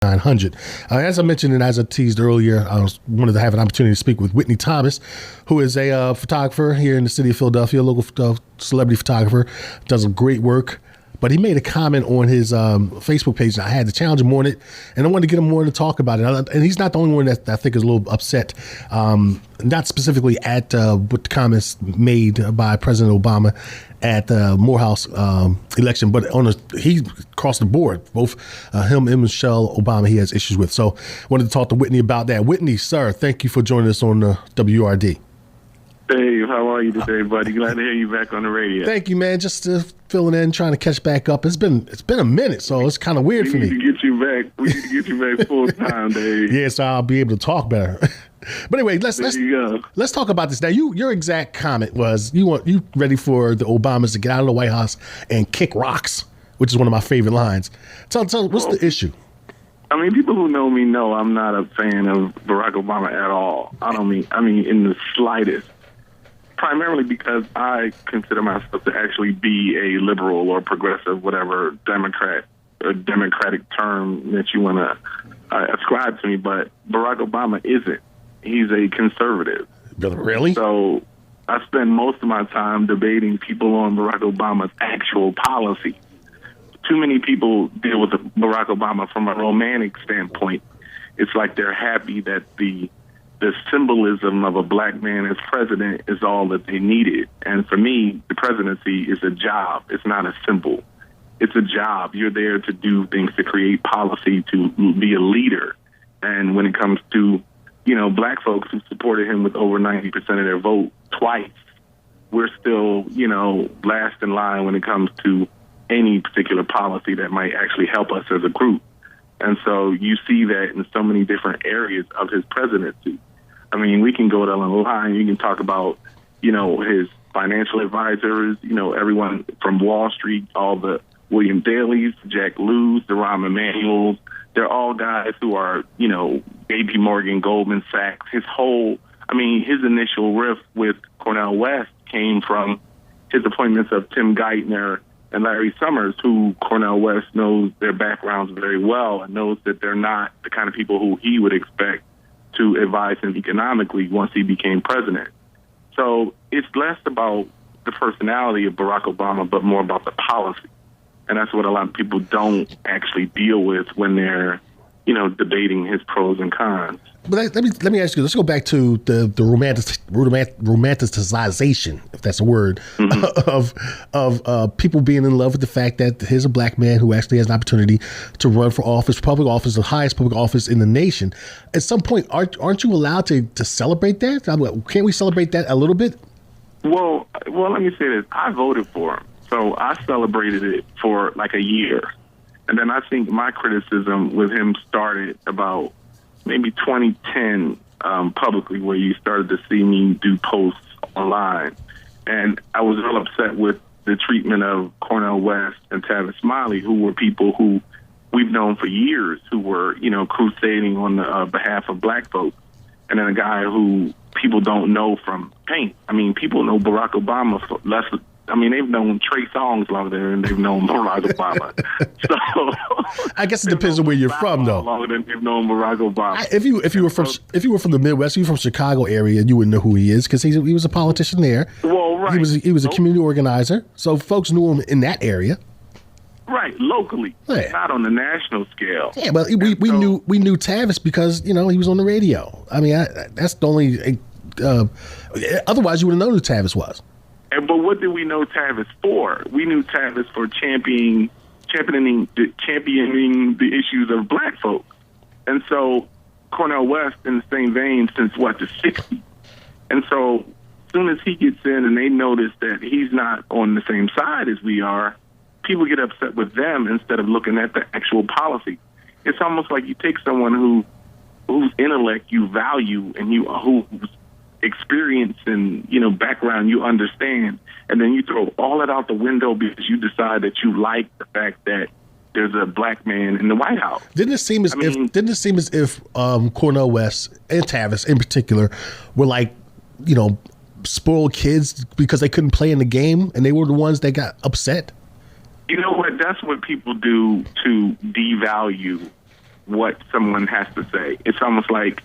900. As I mentioned and as I teased earlier, I wanted to have an opportunity to speak with Whitney Thomas, who is a photographer here in the city of Philadelphia, a local celebrity photographer, does great work. But he made a comment on his Facebook page, and I had to challenge him on it, and I wanted to get him more to talk about it. And he's not the only one that I think is a little upset, not specifically at what the comments made by President Obama at the Morehouse election, but he across the board, both him and Michelle Obama, he has issues with. So I wanted to talk to Whitney about that. Whitney, sir, thank you for joining us on WURD. Dave, how are you today, buddy? Glad to hear you back on the radio. Thank you, man. Just filling in, trying to catch back up. It's been a minute, so it's kind of weird for me. We need to get you back full time, Dave. Yeah, so I'll be able to talk better. But anyway, let's talk about this now. Your exact comment was you ready for the Obamas to get out of the White House and kick rocks, which is one of my favorite lines. Tell what's the issue? I mean, people who know me know I'm not a fan of Barack Obama at all. I mean in the slightest. Primarily because I consider myself to actually be a liberal or progressive, whatever democratic term that you want to ascribe to me. But Barack Obama isn't. He's a conservative. Really? So I spend most of my time debating people on Barack Obama's actual policy. Too many people deal with Barack Obama from a romantic standpoint. It's like they're happy that the symbolism of a black man as president is all that they needed. And for me, the presidency is a job. It's not a symbol. It's a job. You're there to do things, to create policy, to be a leader. And when it comes to, black folks who supported him with over 90% of their vote twice, we're still, last in line when it comes to any particular policy that might actually help us as a group. And so you see that in so many different areas of his presidency. I mean, we can go down the line. You can talk about, his financial advisors, everyone from Wall Street, all the William Daleys, Jack Lews, the Rahm Emanuels. They're all guys who are, J.P. Morgan, Goldman Sachs. His initial riff with Cornel West came from his appointments of Tim Geithner and Larry Summers, who Cornel West knows their backgrounds very well and knows that they're not the kind of people who he would expect to advise him economically once he became president. So it's less about the personality of Barack Obama, but more about the policy. And that's what a lot of people don't actually deal with when they're, debating his pros and cons. But let me ask you, let's go back to the romanticization, if that's a word, of people being in love with the fact that here's a black man who actually has an opportunity to run for office, public office, the highest public office in the nation. At some point, aren't you allowed to celebrate that? Can't we celebrate that a little bit? Well, let me say this. I voted for him, so I celebrated it for like a year. And then I think my criticism with him started about maybe 2010 publicly, where you started to see me do posts online. And I was real upset with the treatment of Cornel West and Tavis Smiley, who were people who we've known for years, who were, crusading on the behalf of black folks. And then a guy who people don't know from paint. I mean, people know Barack Obama for less. I mean, they've known Trey Songz longer than they've known Barack Obama. So I guess it depends on where you're from, though. Longer than they've known Barack Obama. If you were from the Midwest, you were from Chicago area, you wouldn't know who he is because he was a politician there. Well, right. He was a community organizer, so folks knew him in that area. Right, locally, not on the national scale. Yeah, but we knew Tavis because he was on the radio. I mean, that's the only. Otherwise, you would have known who Tavis was. But what did we know Tavis for? We knew Tavis for championing the issues of black folks. And so Cornel West in the same vein since, the 60s. And so as soon as he gets in and they notice that he's not on the same side as we are, people get upset with them instead of looking at the actual policy. It's almost like you take someone whose intellect you value and whose experience and background you understand, and then you throw all that out the window because you decide that you like the fact that there's a black man in the White House. Didn't it seem as if Cornel West and Tavis in particular were like spoiled kids because they couldn't play in the game and they were the ones that got upset? You know what? That's what people do to devalue what someone has to say. It's almost like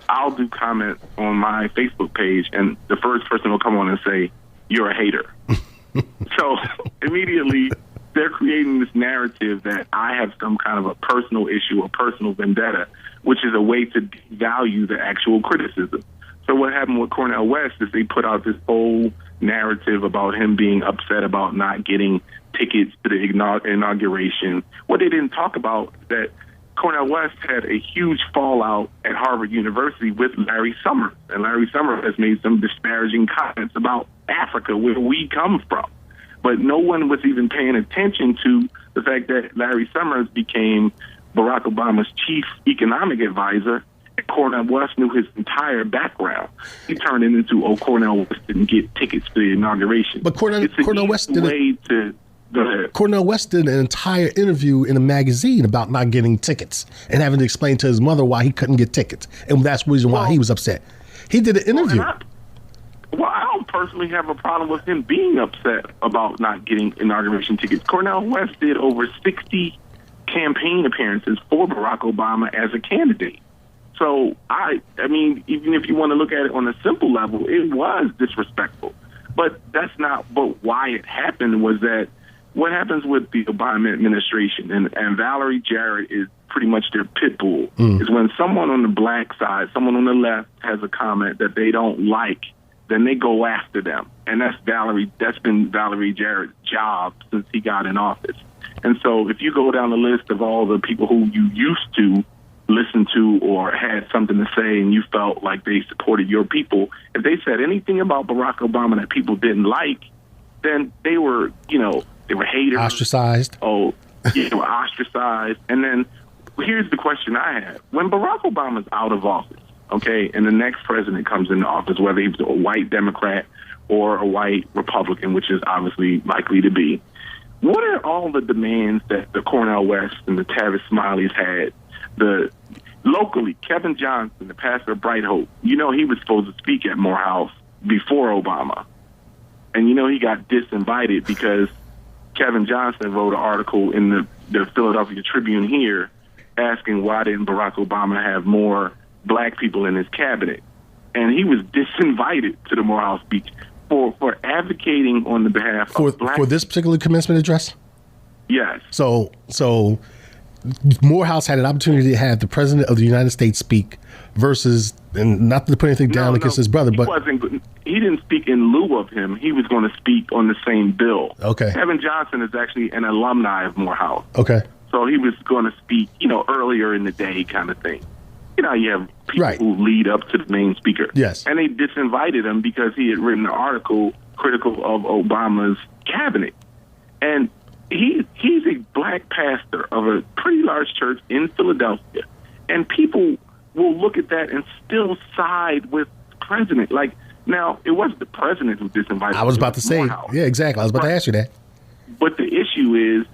I'll do comments on my Facebook page, and the first person will come on and say, "You're a hater." So immediately they're creating this narrative that I have some kind of a personal issue or personal vendetta, which is a way to devalue the actual criticism. So what happened with Cornel West is they put out this whole narrative about him being upset about not getting tickets to the inauguration. What they didn't talk about is that Cornel West had a huge fallout at Harvard University with Larry Summers. And Larry Summers has made some disparaging comments about Africa, where we come from. But no one was even paying attention to the fact that Larry Summers became Barack Obama's chief economic advisor. And Cornel West knew his entire background. He turned it into, Cornel West didn't get tickets to the inauguration. But Cornel West did Cornel West did an entire interview in a magazine about not getting tickets and having to explain to his mother why he couldn't get tickets. And that's the reason why he was upset. He did an interview. I don't personally have a problem with him being upset about not getting inauguration tickets. Cornel West did over 60 campaign appearances for Barack Obama as a candidate. So, I mean, even if you want to look at it on a simple level, it was disrespectful. But that's not, but why it happened was that what happens with the Obama administration, and Valerie Jarrett is pretty much their pit bull, is when someone on the black side, someone on the left has a comment that they don't like, then they go after them. And that's been Valerie Jarrett's job since he got in office. And so if you go down the list of all the people who you used to listen to or had something to say and you felt like they supported your people, if they said anything about Barack Obama that people didn't like, then they were, they were haters. Ostracized. They were ostracized. And then here's the question I have. When Barack Obama's out of office, okay, and the next president comes into office, whether he's a white Democrat or a white Republican, which is obviously likely to be, what are all the demands that the Cornel West and the Tavis Smileys had? Locally, Kevin Johnson, the pastor of Bright Hope, he was supposed to speak at Morehouse before Obama. And he got disinvited because Kevin Johnson wrote an article in the Philadelphia Tribune here asking why didn't Barack Obama have more black people in his cabinet. And he was disinvited to the Morehouse speech for advocating on the behalf of black for this particular commencement address? Yes. So Morehouse had an opportunity to have the president of the United States speak versus, and not to put anything down against his brother, but he didn't speak in lieu of him. He was going to speak on the same bill. Okay. Kevin Johnson is actually an alumni of Morehouse. Okay. So he was going to speak, earlier in the day kind of thing. You have people who lead up to the main speaker. Yes. And they disinvited him because he had written an article critical of Obama's cabinet. And he's a black pastor of a pretty large church in Philadelphia. And people will look at that and still side with the president. Like, now, it wasn't the president who disinvited him. I was about to say, yeah, exactly. I was about to ask you that. But the issue is,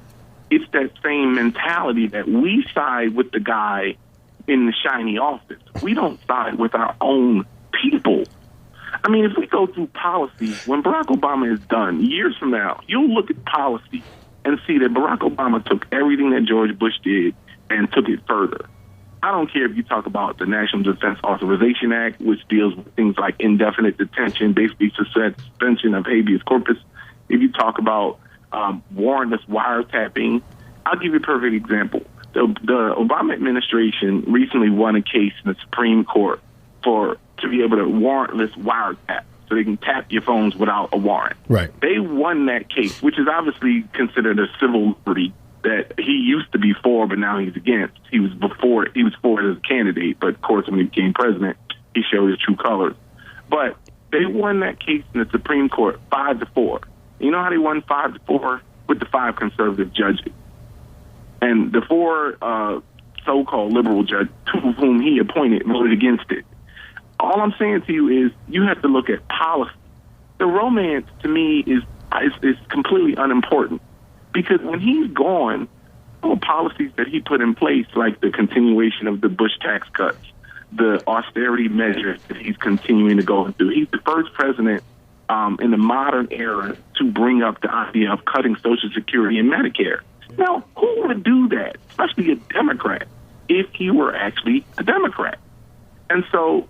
it's that same mentality that we side with the guy in the shiny office. We don't side with our own people. I mean, if we go through policy, when Barack Obama is done, years from now, you'll look at policy and see that Barack Obama took everything that George Bush did and took it further. I don't care if you talk about the National Defense Authorization Act, which deals with things like indefinite detention, basically suspension of habeas corpus. If you talk about warrantless wiretapping, I'll give you a perfect example. The Obama administration recently won a case in the Supreme Court to be able to warrantless wiretap, so they can tap your phones without a warrant. Right. They won that case, which is obviously considered a civil liberty that he used to be for, but now he's against. He was for it as a candidate, but of course when he became president, he showed his true colors. But they won that case in the Supreme Court 5-4. You know how they won 5-4? With the 5 conservative judges. And the 4 so-called liberal judges, 2 of whom he appointed, voted against it. All I'm saying to you is you have to look at policy. The romance, to me, is completely unimportant. Because when he's gone, all the policies that he put in place, like the continuation of the Bush tax cuts, the austerity measures that he's continuing to go through, he's the first president in the modern era to bring up the idea of cutting Social Security and Medicare. Now, who would do that, especially a Democrat, if he were actually a Democrat. And so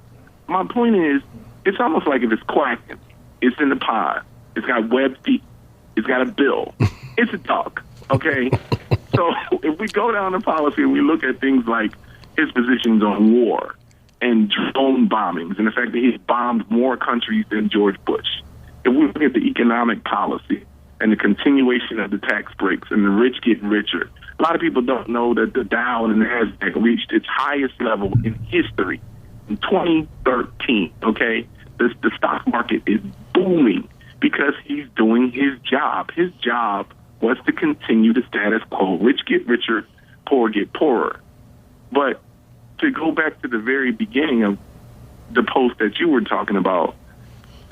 my point is, it's almost like if it's quacking, it's in the pod, it's got web feet, it's got a bill, it's a dog, okay? So if we go down the policy and we look at things like his positions on war and drone bombings and the fact that he's bombed more countries than George Bush, if we look at the economic policy and the continuation of the tax breaks and the rich getting richer, a lot of people don't know that the Dow and the NASDAQ reached its highest level in history in 2013, okay? The stock market is booming because he's doing his job. His job was to continue the status quo. Rich get richer, poor get poorer. But to go back to the very beginning of the post that you were talking about,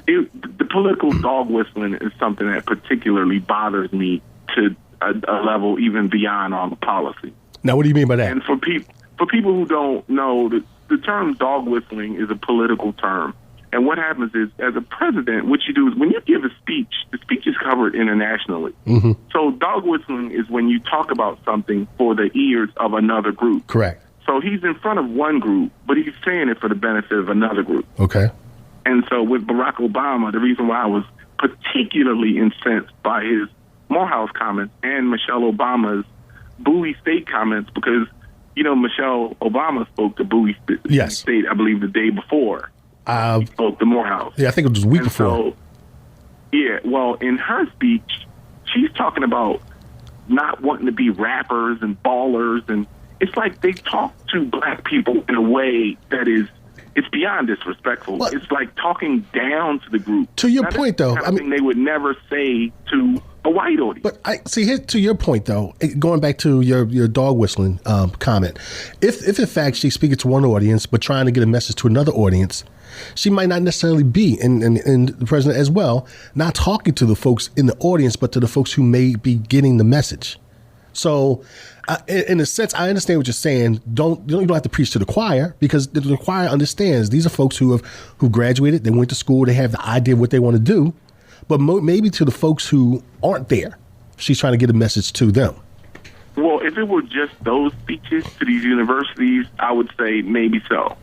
the political dog whistling is something that particularly bothers me to a level even beyond all the policy. Now, what do you mean by that? And for people who don't know, the term dog whistling is a political term. And what happens is, as a president, what you do is when you give a speech, the speech is covered internationally. Mm-hmm. So dog whistling is when you talk about something for the ears of another group. Correct. So he's in front of one group, but he's saying it for the benefit of another group. Okay. And so with Barack Obama, the reason why I was particularly incensed by his Morehouse comments and Michelle Obama's Bowie State comments, because, you know, Michelle Obama spoke to Bowie State, I believe, the day before. He spoke to Morehouse. Yeah, I think it was a week before. So, yeah, well, in her speech, she's talking about not wanting to be rappers and ballers, and it's like they talk to black people in a way that is, it's beyond disrespectful. Well, it's like talking down to the group. To your point, though, I mean, they would never say to a white audience. But I see here to your point, though, going back to your dog whistling comment, if in fact she's speaking to one audience but trying to get a message to another audience, she might not necessarily be, and the president as well, not talking to the folks in the audience, but to the folks who may be getting the message. So, in a sense, I understand what you're saying. You don't have to preach to the choir, because the choir understands these are folks who graduated, they went to school, they have the idea of what they want to do, but maybe to the folks who aren't there, she's trying to get a message to them. Well, if it were just those speeches to these universities, I would say maybe so.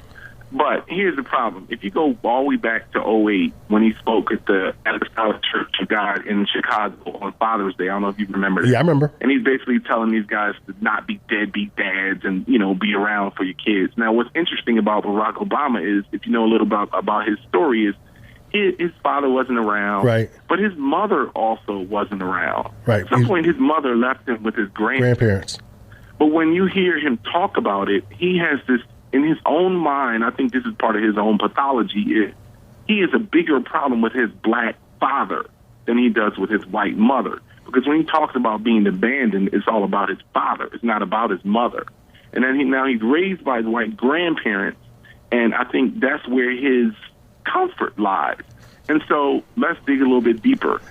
But here's the problem. If you go all the way back to 2008, when he spoke at the Apostolic Church of God in Chicago on Father's Day, I don't know if you remember that. Yeah, I remember. And he's basically telling these guys to not be deadbeat dads and, you know, be around for your kids. Now, what's interesting about Barack Obama is, if you know a little about his story, is his father wasn't around, right? But his mother also wasn't around. Right. At some point, his mother left him with his grandparents. But when you hear him talk about it, he has this, in his own mind, I think this is part of his own pathology, is he has a bigger problem with his black father than he does with his white mother. Because when he talks about being abandoned, it's all about his father. It's not about his mother. And then now he's raised by his white grandparents, and I think that's where his comfort lies. And so let's dig a little bit deeper.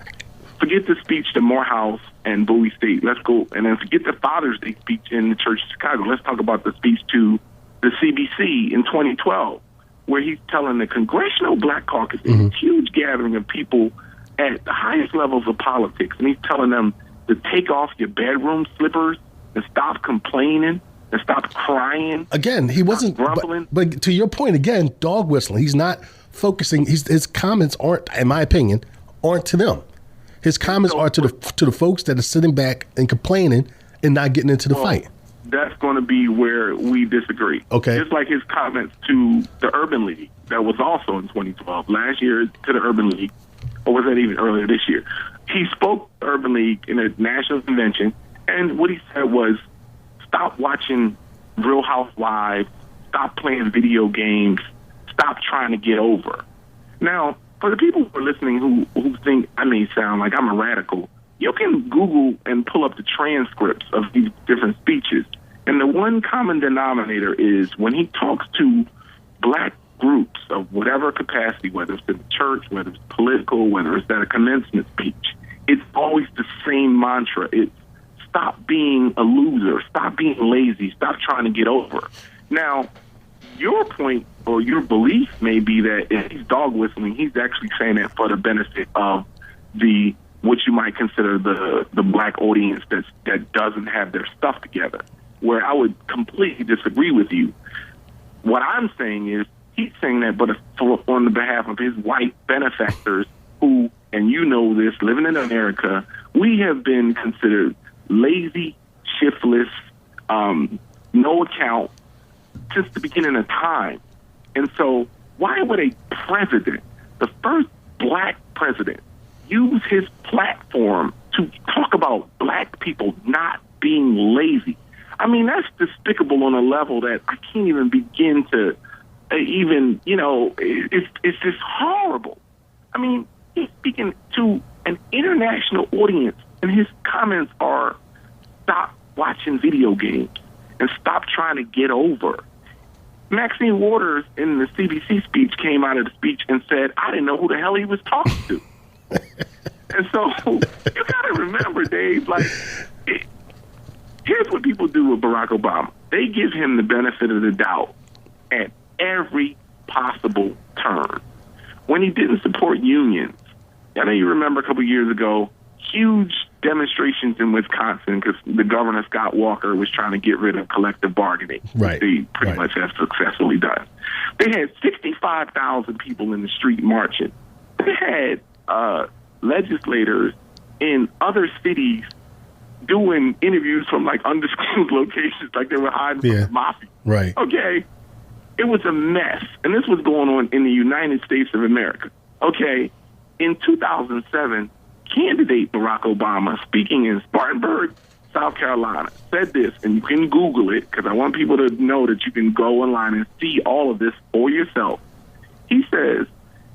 Forget the speech to Morehouse and Bowie State. Let's go, and then forget the Father's Day speech in the Church of Chicago. Let's talk about the speech to the CBC in 2012, where he's telling the Congressional Black Caucus, a huge gathering of people at the highest levels of politics, and he's telling them to take off your bedroom slippers and stop complaining and stop crying. Again, he wasn't grumbling. But to your point, again, dog whistling. He's not focusing. His comments aren't, in my opinion, aren't to them. His comments are to the folks that are sitting back and complaining and not getting into the fight. That's going to be where we disagree. Okay. Just like his comments to the Urban League, that was also in 2012. Last year to the Urban League, or was that even earlier this year? He spoke to the Urban League in a national convention, and what he said was, stop watching Real Housewives, stop playing video games, stop trying to get over. Now, for the people who are listening who think I may sound like I'm a radical, you can Google and pull up the transcripts of these different speeches. And the one common denominator is when he talks to black groups of whatever capacity, whether it's in the church, whether it's political, whether it's at a commencement speech, it's always the same mantra. It's stop being a loser, stop being lazy, stop trying to get over. Now, your point or your belief may be that if he's dog whistling, he's actually saying that for the benefit of the what you might consider the black audience that doesn't have their stuff together. where I would completely disagree with you. What I'm saying is he's saying that, but on the behalf of his white benefactors who, and you know this, living in America, we have been considered lazy, shiftless, no account since the beginning of time. And so why would a president, the first black president, use his platform to talk about black people not being lazy? I mean, that's despicable on a level that I can't even begin to it's just horrible. I mean, he's speaking to an international audience, and his comments are, stop watching video games and stop trying to get over. Maxine Waters in the CBC speech came out of the speech and said, I didn't know who the hell he was talking to. And so you got to remember, Dave, here's what people do with Barack Obama. They give him the benefit of the doubt at every possible turn. When he didn't support unions, I know you remember a couple of years ago, huge demonstrations in Wisconsin because the governor, Scott Walker, was trying to get rid of collective bargaining. Right. They pretty much have successfully done. They had 65,000 people in the street marching. They had legislators in other cities doing interviews from like undisclosed locations, like they were hiding from the mafia. Right. Okay. It was a mess. And this was going on in the United States of America. Okay. In 2007, candidate Barack Obama, speaking in Spartanburg, South Carolina, said this, and you can Google it because I want people to know that you can go online and see all of this for yourself. He says,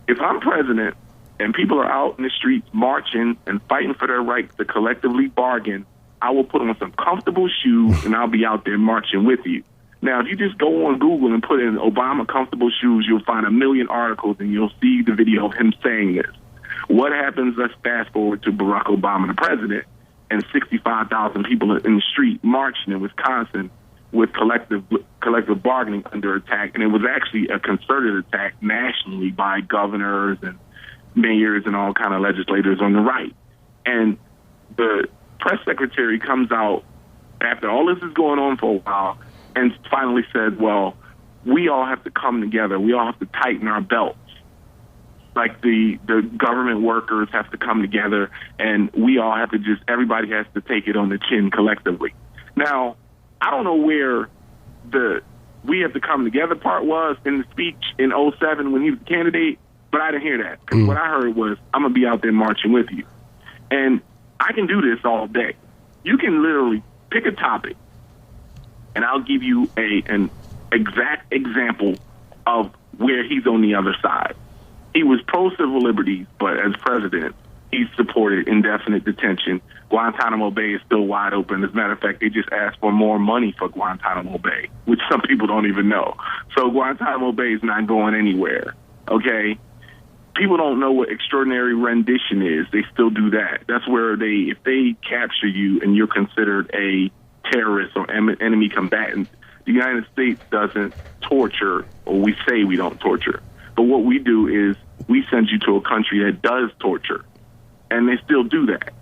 if I'm president and people are out in the streets marching and fighting for their rights to collectively bargain, I will put on some comfortable shoes and I'll be out there marching with you. Now, if you just go on Google and put in Obama comfortable shoes, you'll find 1 million articles and you'll see the video of him saying this. What happens? Let's fast forward to Barack Obama, the president, and 65,000 people in the street marching in Wisconsin with collective bargaining under attack. And it was actually a concerted attack nationally by governors and mayors and all kind of legislators on the right. And the press secretary comes out after all this is going on for a while and finally said, well, we all have to come together. We all have to tighten our belts. Like the government workers have to come together and we all have to everybody has to take it on the chin collectively. Now, I don't know where the we have to come together part was in the speech in 2007 when he was a candidate, but I didn't hear that. Because what I heard was, I'm going to be out there marching with you. And I can do this all day. You can literally pick a topic, and I'll give you an exact example of where he's on the other side. He was pro-civil liberties, but as president, he supported indefinite detention. Guantanamo Bay is still wide open. As a matter of fact, they just asked for more money for Guantanamo Bay, which some people don't even know. So Guantanamo Bay is not going anywhere, okay? People don't know what extraordinary rendition is. They still do that. That's where if they capture you and you're considered a terrorist or enemy combatant, the United States doesn't torture, or we say we don't torture. But what we do is we send you to a country that does torture, and they still do that.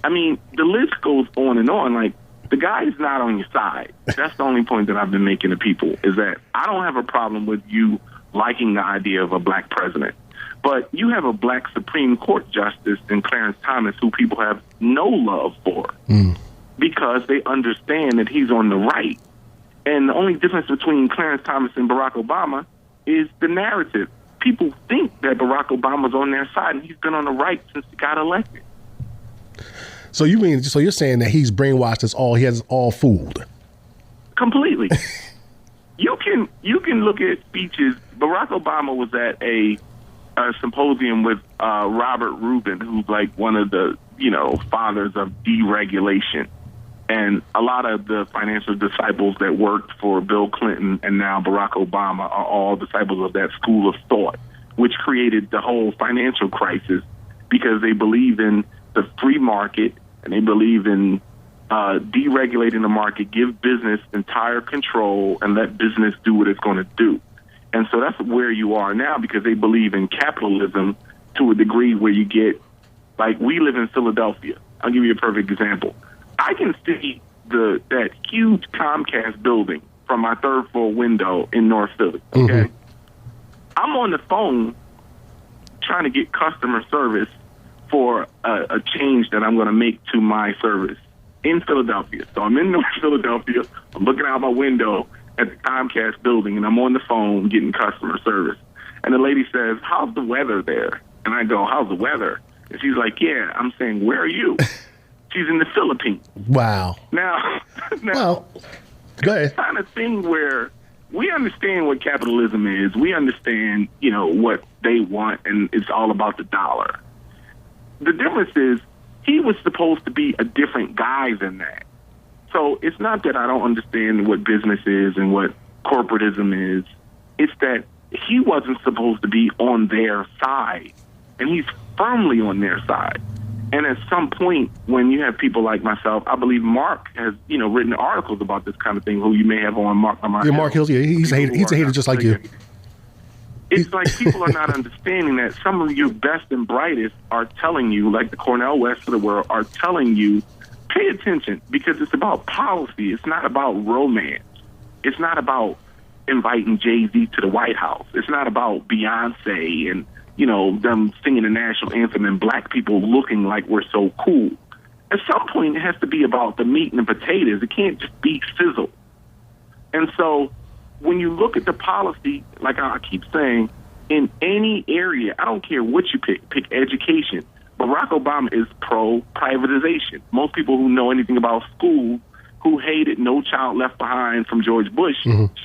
I mean, the list goes on and on. Like, the guy is not on your side. That's the only point that I've been making to people, is that I don't have a problem with you liking the idea of a black president. But you have a black Supreme Court justice in Clarence Thomas who people have no love for because they understand that he's on the right. And the only difference between Clarence Thomas and Barack Obama is the narrative. People think that Barack Obama's on their side, and he's been on the right since he got elected. So you're saying that he's brainwashed us all? He has us all fooled completely. You can look at speeches. Barack Obama was at a symposium with Robert Rubin, who's like one of the fathers of deregulation. And a lot of the financial disciples that worked for Bill Clinton and now Barack Obama are all disciples of that school of thought, which created the whole financial crisis because they believe in the free market and they believe in deregulating the market, give business entire control, and let business do what it's going to do. And so that's where you are now because they believe in capitalism to a degree where you get, like, we live in Philadelphia. I'll give you a perfect example. I can see that huge Comcast building from my third floor window in North Philly. Okay, I'm on the phone trying to get customer service for a change that I'm going to make to my service in Philadelphia. So I'm in North Philadelphia. I'm looking out my window at the Comcast building, and I'm on the phone getting customer service. And the lady says, "How's the weather there?" And I go, "How's the weather?" And she's like, "Yeah." I'm saying, "Where are you?" She's in the Philippines. Wow. Now Well, go ahead. it's kind of thing where we understand what capitalism is. We understand, what they want, and it's all about the dollar. The difference is he was supposed to be a different guy than that. So it's not that I don't understand what business is and what corporatism is. It's that he wasn't supposed to be on their side, and he's firmly on their side. And at some point, when you have people like myself, I believe Mark has, written articles about this kind of thing. Who you may have on Mark. Yeah, Mark Hills. Yeah, he's a hater. He's a hater just like you. It's like people are not understanding that some of your best and brightest are telling you, like the Cornel West of the world, are telling you, pay attention, because it's about policy. It's not about romance. It's not about inviting Jay-Z to the White House. It's not about Beyonce and, them singing the national anthem and black people looking like we're so cool. At some point, it has to be about the meat and the potatoes. It can't just be sizzle. And so when you look at the policy, like I keep saying, in any area, I don't care what you pick education. Barack Obama is pro-privatization. Most people who know anything about school, who hated No Child Left Behind from George Bush,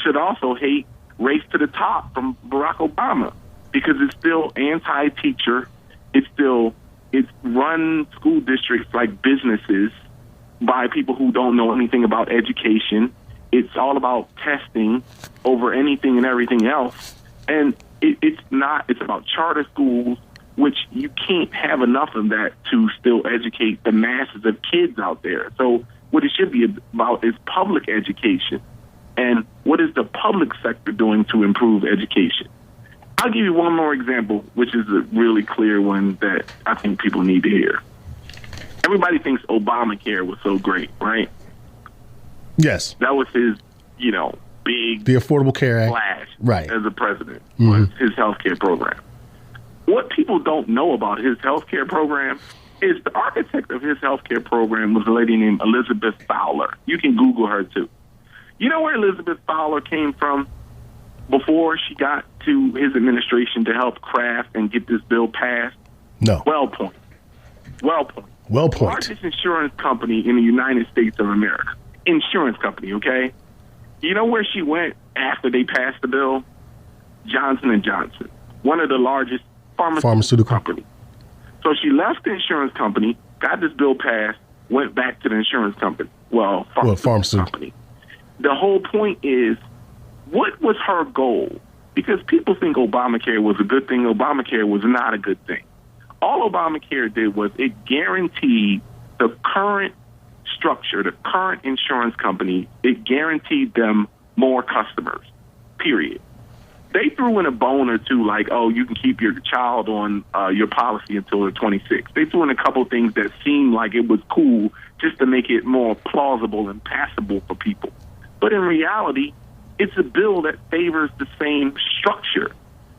should also hate Race to the Top from Barack Obama, because it's still anti-teacher. It's run school districts like businesses by people who don't know anything about education. It's all about testing over anything and everything else. And it's about charter schools, which you can't have enough of that to still educate the masses of kids out there. So what it should be about is public education. And what is the public sector doing to improve education? I'll give you one more example, which is a really clear one that I think people need to hear. Everybody thinks Obamacare was so great, right? Yes. That was his, big the Affordable Care Act, flash right, as a president, was his health care program. What people don't know about his health care program is the architect of his health care program was a lady named Elizabeth Fowler. You can Google her, too. You know where Elizabeth Fowler came from before she got to his administration to help craft and get this bill passed? No. WellPoint. WellPoint. Largest insurance company in the United States of America. Insurance company, okay? You know where she went after they passed the bill? Johnson & Johnson, one of the largest pharmaceutical companies. So she left the insurance company, got this bill passed, went back to the insurance company. Pharmaceutical company. The whole point is, what was her goal? Because people think Obamacare was a good thing. Obamacare was not a good thing. All Obamacare did was it guaranteed the current structure, the current insurance company, it guaranteed them more customers, period. They threw in a bone or two like, oh, you can keep your child on your policy until they're 26. They threw in a couple things that seemed like it was cool just to make it more plausible and passable for people. But in reality, it's a bill that favors the same structure.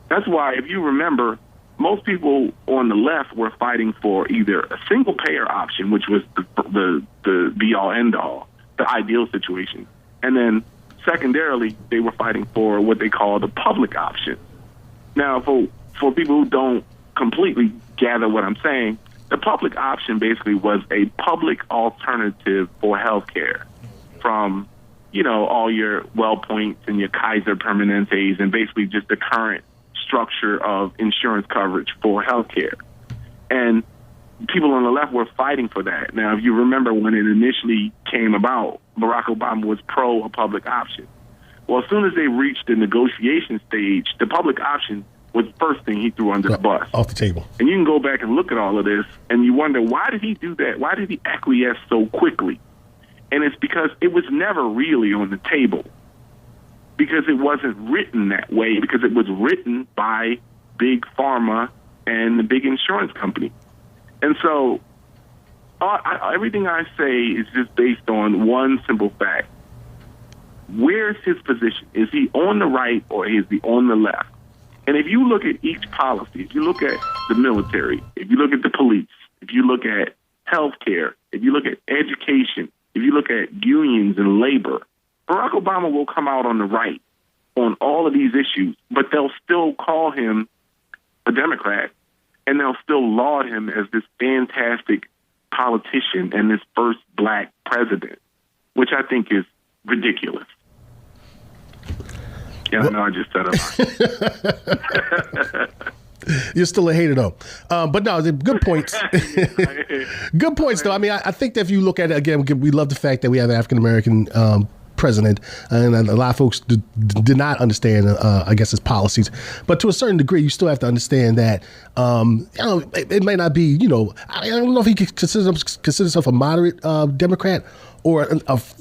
That's why, if you remember, most people on the left were fighting for either a single payer option, which was the be-all, end-all, the ideal situation. And then secondarily, they were fighting for what they call the public option. Now, for people who don't completely gather what I'm saying, the public option basically was a public alternative for health care from, all your WellPoints and your Kaiser Permanentes and basically just the current structure of insurance coverage for healthcare. And people on the left were fighting for that. Now, if you remember when it initially came about, Barack Obama was pro a public option. Well, as soon as they reached the negotiation stage, the public option was the first thing he threw under the bus. Off the table. And you can go back and look at all of this, and you wonder, why did he do that? Why did he acquiesce so quickly? And it's because it was never really on the table. Because it wasn't written that way, because it was written by Big Pharma and the big insurance company. And so Everything I say is just based on one simple fact. Where's his position? Is he on the right or is he on the left? And if you look at each policy, if you look at the military, if you look at the police, if you look at healthcare, if you look at education, if you look at unions and labor, Barack Obama will come out on the right on all of these issues, but they'll still call him a Democrat, and they'll still laud him as this fantastic politician and this first black president, which I think is ridiculous. Yeah, I know I just said a lot. You're still a hater, though. But no, good points. Good points, though. I mean, I think that if you look at it, again, we love the fact that we have an African-American president, and a lot of folks did not understand, I guess, his policies. But to a certain degree, you still have to understand that, it may not be, I don't know if he considers himself a moderate Democrat, or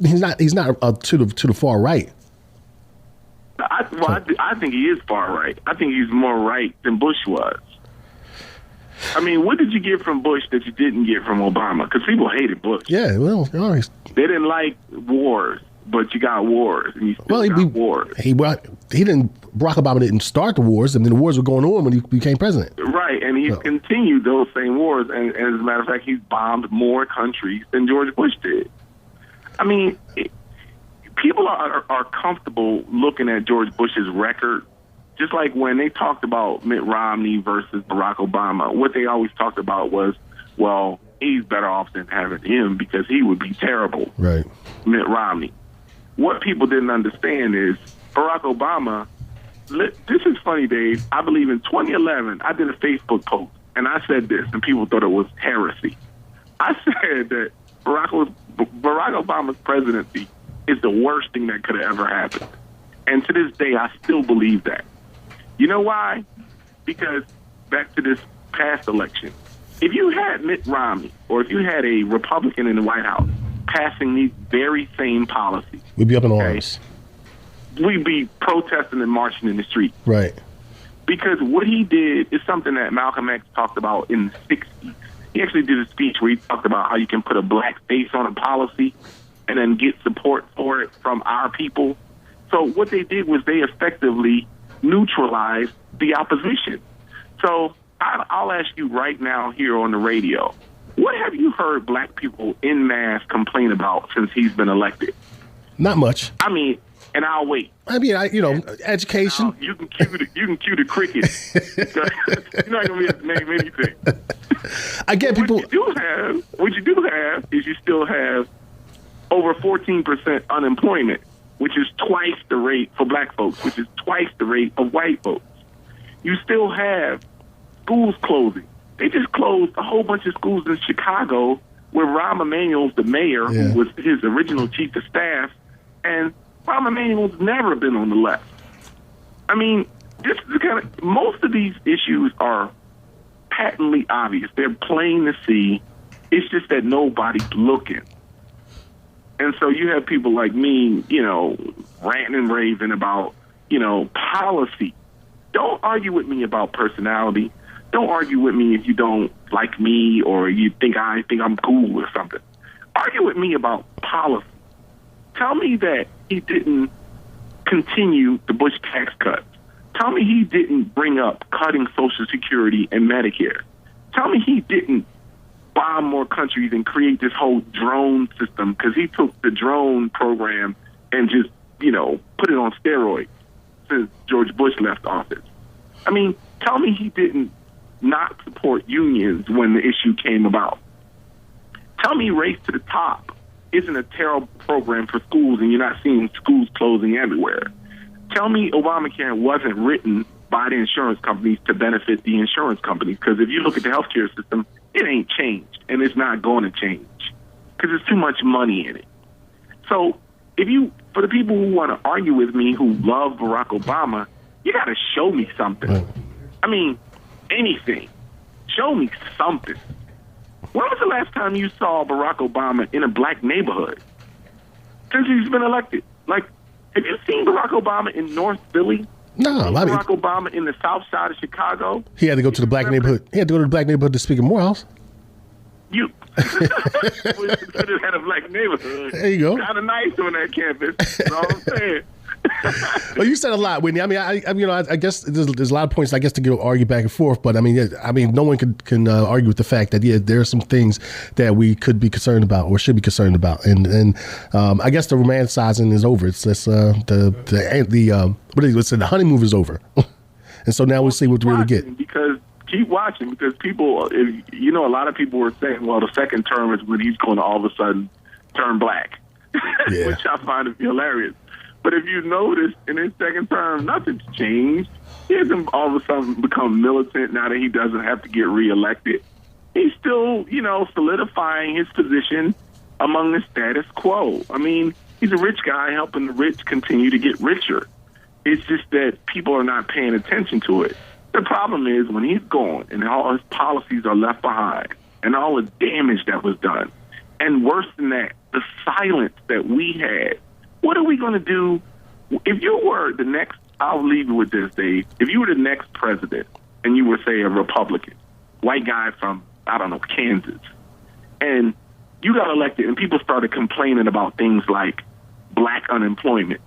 he's not to the far right. I think he is far right. I think he's more right than Bush was. I mean, what did you get from Bush that you didn't get from Obama? Because people hated Bush. Yeah, well, they didn't like wars, but you got wars, and you still got wars. Barack Obama didn't start the wars. I mean, the wars were going on when he became president. Right, and he's continued those same wars. And as a matter of fact, he's bombed more countries than George Bush did. I mean, people are comfortable looking at George Bush's record, just like when they talked about Mitt Romney versus Barack Obama. What they always talked about was, well, he's better off than having him because he would be terrible. Right. Mitt Romney. What people didn't understand is Barack Obama, this is funny, Dave. I believe in 2011, I did a Facebook post, and I said this, and people thought it was heresy. I said that Barack Obama's presidency is the worst thing that could have ever happened. And to this day, I still believe that. You know why? Because back to this past election, if you had Mitt Romney or if you had a Republican in the White House passing these very same policies, we'd be up in arms. We'd be protesting and marching in the street. Right. Because what he did is something that Malcolm X talked about in the 60s. He actually did a speech where he talked about how you can put a black face on a policy and then get support for it from our people. So what they did was they effectively neutralized the opposition. So I'll ask you right now here on the radio, what have you heard black people en masse complain about since he's been elected? Not much. I mean, and I'll wait. I mean, education. You can cue the cricket. You're not going to be able to name anything. I get people. What you do have is you still have over 14% unemployment, which is twice the rate for black folks, which is twice the rate of white folks. You still have schools closing. They just closed a whole bunch of schools in Chicago where Rahm Emanuel's the mayor, who was his original chief of staff, and Rahm Emanuel's never been on the left. I mean, this is most of these issues are patently obvious. They're plain to see. It's just that nobody's looking. And so you have people like me, ranting and raving about, policy. Don't argue with me about personality. Don't argue with me if you don't like me or you think I'm cool or something. Argue with me about policy. Tell me that he didn't continue the Bush tax cuts. Tell me he didn't bring up cutting Social Security and Medicare. Tell me he didn't bomb more countries and create this whole drone system, because he took the drone program and just, put it on steroids since George Bush left office. I mean, tell me he didn't not support unions when the issue came about. Tell me Race to the Top isn't a terrible program for schools and you're not seeing schools closing everywhere. Tell me Obamacare wasn't written by the insurance companies to benefit the insurance companies, because if you look at the healthcare system, it ain't changed, and it's not going to change because there's too much money in it. So for the people who want to argue with me who love Barack Obama, you got to show me something. I mean, anything. Show me something. When was the last time you saw Barack Obama in a black neighborhood since he's been elected? Like, have you seen Barack Obama in North Philly? No, Barack Obama in the South Side of Chicago. He had to go to the black neighborhood. He had to go to the black neighborhood to speak at Morehouse. We could have had a black neighborhood. There you go. Kind of nice on that campus. That's all I'm saying. Well, you said a lot, Whitney. I mean, I guess there's a lot of points, I guess, to argue back and forth. But I mean, no one can argue with the fact that there are some things that we could be concerned about or should be concerned about. And I guess the romanticizing is over. It's the honeymoon is over, and so now we'll see what we really get. Keep watching, because people, a lot of people were saying, well, the second term is when he's going to all of a sudden turn black, yeah. Which I find to be hilarious. But if you notice, in his second term, nothing's changed. He hasn't all of a sudden become militant now that he doesn't have to get reelected. He's still, solidifying his position among the status quo. I mean, he's a rich guy helping the rich continue to get richer. It's just that people are not paying attention to it. The problem is when he's gone and all his policies are left behind and all the damage that was done, and worse than that, the silence that we had. What are we going to do if you were the next, I'll leave you with this, Dave. If you were the next president and you were, say, a Republican, white guy from, I don't know, Kansas, and you got elected and people started complaining about things like black unemployment,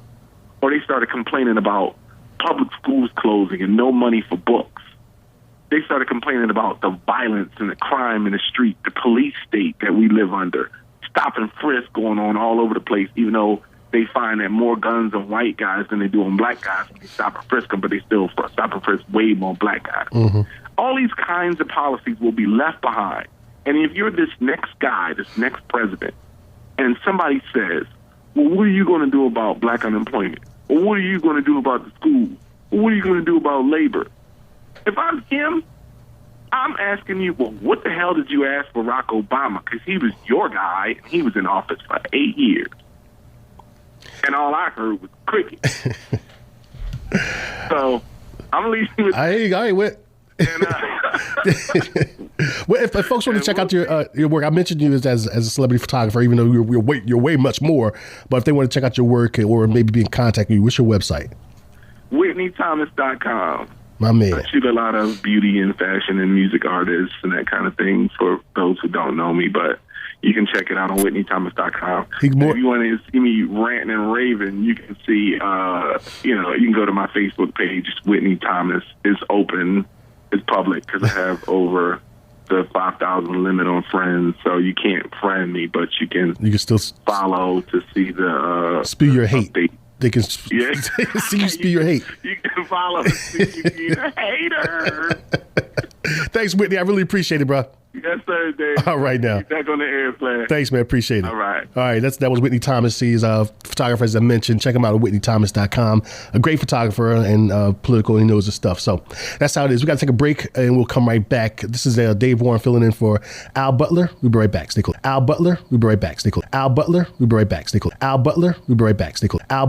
or they started complaining about public schools closing and no money for books. They started complaining about the violence and the crime in the street, the police state that we live under, stop and frisk going on all over the place, even though they find that more guns on white guys than they do on black guys when they stop and frisk them, but they still stop and frisk way more black guys. Mm-hmm. All these kinds of policies will be left behind. And if you're this next guy, this next president, and somebody says, well, what are you going to do about black unemployment? Or what are you going to do about the schools? Or what are you going to do about labor? If I'm him, I'm asking you, well, what the hell did you ask Barack Obama? Because he was your guy, and he was in office for 8 years. And all I heard was cricket. So I'm leaving with. I Whit. And, well, if folks want to check out your work, I mentioned you as a celebrity photographer, even though you're way much more. But if they want to check out your work or maybe be in contact with you, what's your website? WhitneyThomas.com. My man. I shoot a lot of beauty and fashion and music artists and that kind of thing for those who don't know me, but you can check it out on WhitneyThomas.com. If you want to see me ranting and raving, you can see, you can go to my Facebook page. Whitney Thomas is open. It's public because I have over the 5,000 limit on friends. So you can't friend me, but you can still follow to see the spew your hate. Update. They can see you spew your hate. You can follow to see you be a hater. Thanks, Whitney. I really appreciate it, bro. Yes, sir, Dave. All right, now. Back on the airplane. Thanks, man. Appreciate it. All right. That was Whitney Thomas. He's a photographer, as I mentioned. Check him out at WhitneyThomas.com. A great photographer and political. He knows his stuff. So that's how it is. We got to take a break, and we'll come right back. This is Dave Warren filling in for Al Butler. We'll be right back. Stay cool. Al Butler. We'll be right back. Stay cool. Al Butler. We'll be right back. Stay cool. Al Butler. We'll be right back. Stay cool. Al